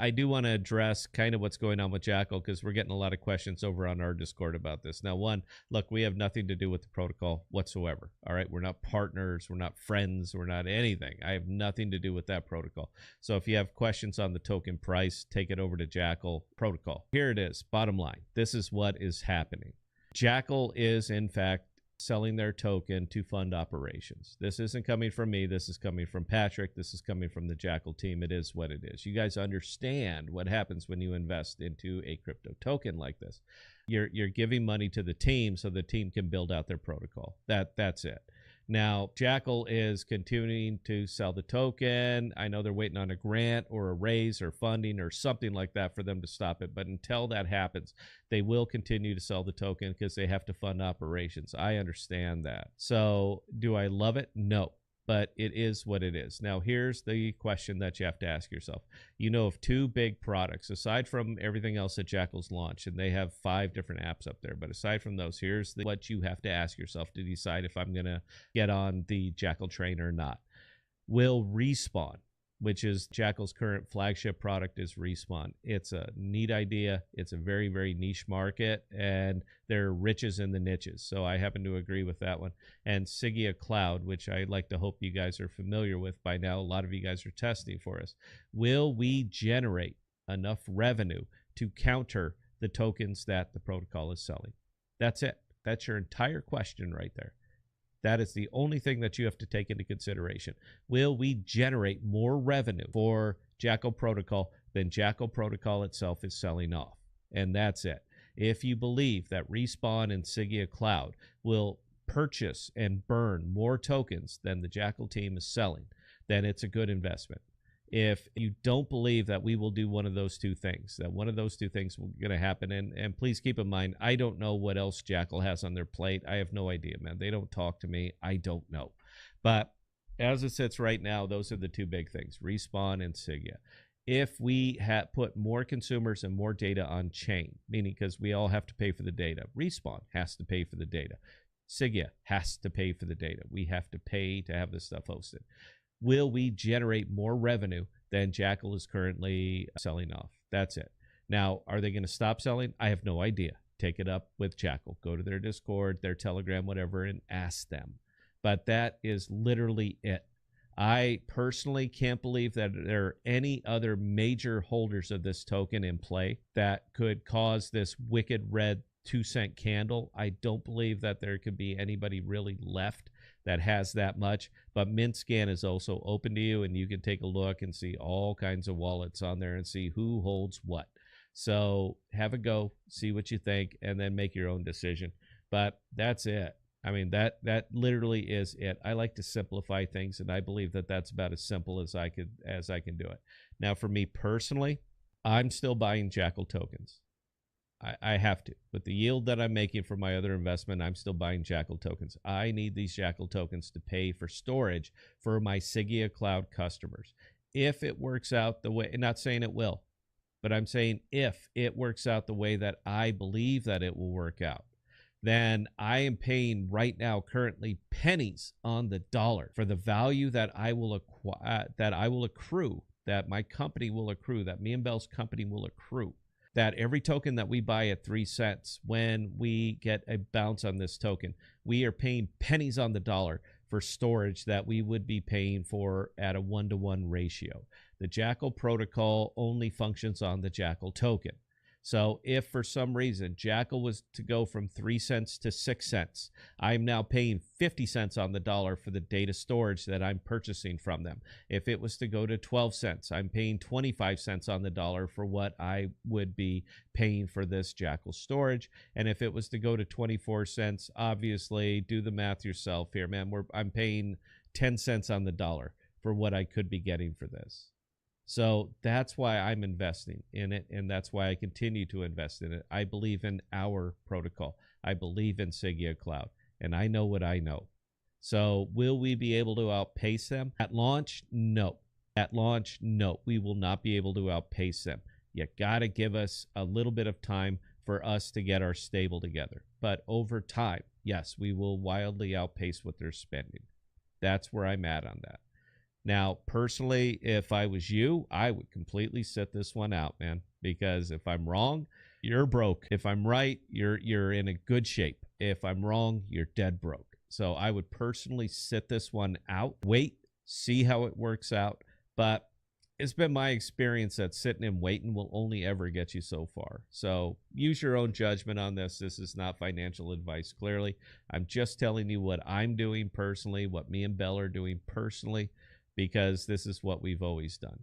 I do want to address kind of what's going on with Jackal because we're getting a lot of questions over on our Discord about this. Now, one, look, we have nothing to do with the protocol whatsoever. All right. We're not partners. We're not friends. We're not anything. I have nothing to do with that protocol. So if you have questions on the token price, take it over to Jackal Protocol. Here it is. Bottom line. This is what is happening. Jackal is, in fact, selling their token to fund operations. This isn't coming from me. This is coming from Patrick. This is coming from the Jackal team. It is what it is. You guys understand what happens when you invest into a crypto token like this. You're giving money to the team so the team can build out their protocol. That's it. Now, Jackal is continuing to sell the token. I know they're waiting on a grant or a raise or funding or something like that for them to stop it. But until that happens, they will continue to sell the token because they have to fund operations. I understand that. So do I love it? No. But it is what it is. Now, here's the question that you have to ask yourself. You know of two big products, aside from everything else that Jackal's launched, and they have 5 different apps up there. But aside from those, here's what you have to ask yourself to decide if I'm going to get on the Jackal train or not. Will Respawn, which is Jackal's current flagship product, is Respawn. It's a neat idea. It's a very, very niche market, and there are riches in the niches. So I happen to agree with that one. And Sigea Cloud, which I like to hope you guys are familiar with by now. A lot of you guys are testing for us. Will we generate enough revenue to counter the tokens that the protocol is selling? That's it. That's your entire question right there. That is the only thing that you have to take into consideration. Will we generate more revenue for Jackal Protocol than Jackal Protocol itself is selling off? And that's it. If you believe that Respawn and Sigea Cloud will purchase and burn more tokens than the Jackal team is selling, then it's a good investment. If you don't believe that we will do one of those two things, that one of those two things will going to happen, and please keep in mind, I don't know what else Jackal has on their plate. I have no idea, man. They don't talk to me. I don't know. But as it sits right now, those are the two big things, Respawn and Sigea. If we put more consumers and more data on chain, meaning because we all have to pay for the data, Respawn has to pay for the data. Sigea has to pay for the data. We have to pay to have this stuff hosted. Will we generate more revenue than Jackal is currently selling off? That's it. Now, are they going to stop selling? I have no idea. Take it up with Jackal. Go to their Discord, their Telegram, whatever, and ask them. But that is literally it. I personally can't believe that there are any other major holders of this token in play that could cause this wicked red 2-cent candle. I don't believe that there could be anybody really left that has that much. But MintScan is also open to you, and you can take a look and see all kinds of wallets on there and see who holds what. So have a go, see what you think, and then make your own decision. But that's it. I mean, that literally is it. I like to simplify things, and I believe that that's about as simple as I can do it. Now, for me personally, I'm still buying Jackal tokens. I have to. With the yield that I'm making for my other investment, I'm still buying Jackal tokens. I need these Jackal tokens to pay for storage for my Sigea Cloud customers. If it works out the way, not saying it will, but I'm saying if it works out the way that I believe that it will work out, then I am paying right now currently pennies on the dollar for the value that I will accrue, that my company will accrue, that me and Bell's company will accrue. That every token that we buy at 3 cents, when we get a bounce on this token, we are paying pennies on the dollar for storage that we would be paying for at a 1-to-1 ratio. The Jackal protocol only functions on the Jackal token. So if for some reason Jackal was to go from 3 cents to 6 cents, I'm now paying 50 cents on the dollar for the data storage that I'm purchasing from them. If it was to go to 12 cents, I'm paying 25 cents on the dollar for what I would be paying for this Jackal storage. And if it was to go to 24 cents, obviously do the math yourself here, man. I'm paying 10 cents on the dollar for what I could be getting for this. So that's why I'm investing in it, and that's why I continue to invest in it. I believe in our protocol. I believe in Sigea Cloud, and I know what I know. So will we be able to outpace them? At launch, no. At launch, no. We will not be able to outpace them. You got to give us a little bit of time for us to get our stable together. But over time, yes, we will wildly outpace what they're spending. That's where I'm at on that. Now, personally, if I was you, I would completely sit this one out, man, because if I'm wrong, you're broke. If I'm right, you're in a good shape. If I'm wrong, you're dead broke. So I would personally sit this one out, wait, see how it works out. But it's been my experience that sitting and waiting will only ever get you so far. So use your own judgment on this. This is not financial advice, clearly. I'm just telling you what I'm doing personally, what me and Bell are doing personally, because this is what we've always done.